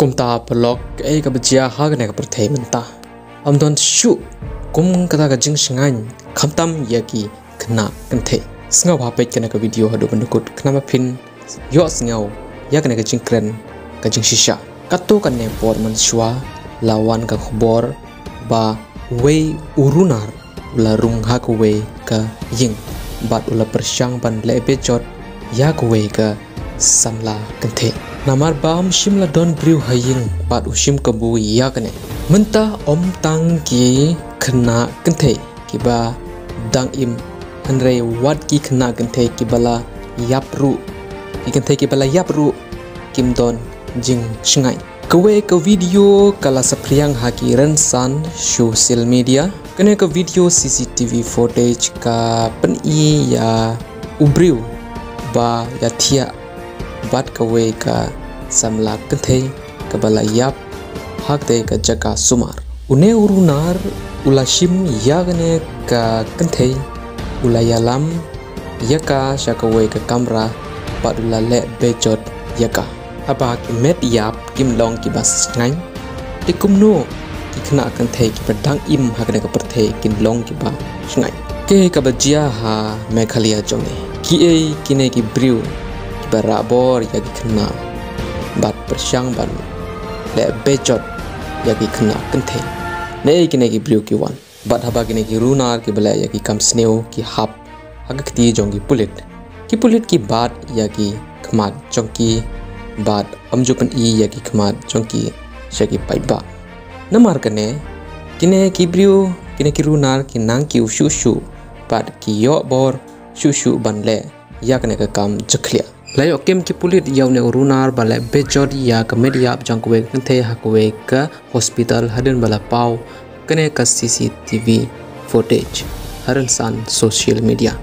kumta pelok ka bajia hagane ka perthai menta amdon shu kum kata ka jing singan khamtam yaki khna kanthe snga bhapet kana ka video hadu bandukut khna ma phin yo sngaw yakane ka jing kren ka jing shisha kato kan ne por man shwa lawan ka khobor ba we urunar la rung ha ka we ka ying bat ula persyang ban lebe jot ya ka we ka samla kanthe namar bam shimla don briu haying bat ushim kabu yakane menta om tang ki khna kanthe kiba dang im hanre wat ki khna kanthe kibala yapru ki kanthe kibala yapru kimdon jing shngai kawe ka video kala sapriang haki ransan social media kene ka video CCTV footage ka pen I ya ubriu ba ya thia bat kawe ka samla kanthe kabala yap hakte ka jaka sumar une urunar ulashim yagne ka kanthe ulayalam yaka shakawe ka kamera padula le bejot yaka abak met yap kim long ki bas ngai tikumno ki khna kanthe ki padang im hakne ka perthe kin long ki ba ngai ke ka bajia ha mekhalia jonge ki e kine ki briu ki barabor ya ki khna bat persyang ban le bejot ya ki khna kanthe ne kine ki briu ki wan bat haba kine ki runar ki bala ya ki kam sneu ki hap hagakti jongi pulit ki bat ya ki khmat chongki bat amjupan I ya ki khmat chongki shaki paiba namar kane kine ki briu kine ki runar ki nang ki ushu shu bat ki yo bor shu shu ban le ya kane ka kam jakhlia layo kem ki pulit yaune runar bala bejot ya ka media jangkwe kanthe hakwe ka hospital hadin bala pau kane ka CCTV footage haran san social media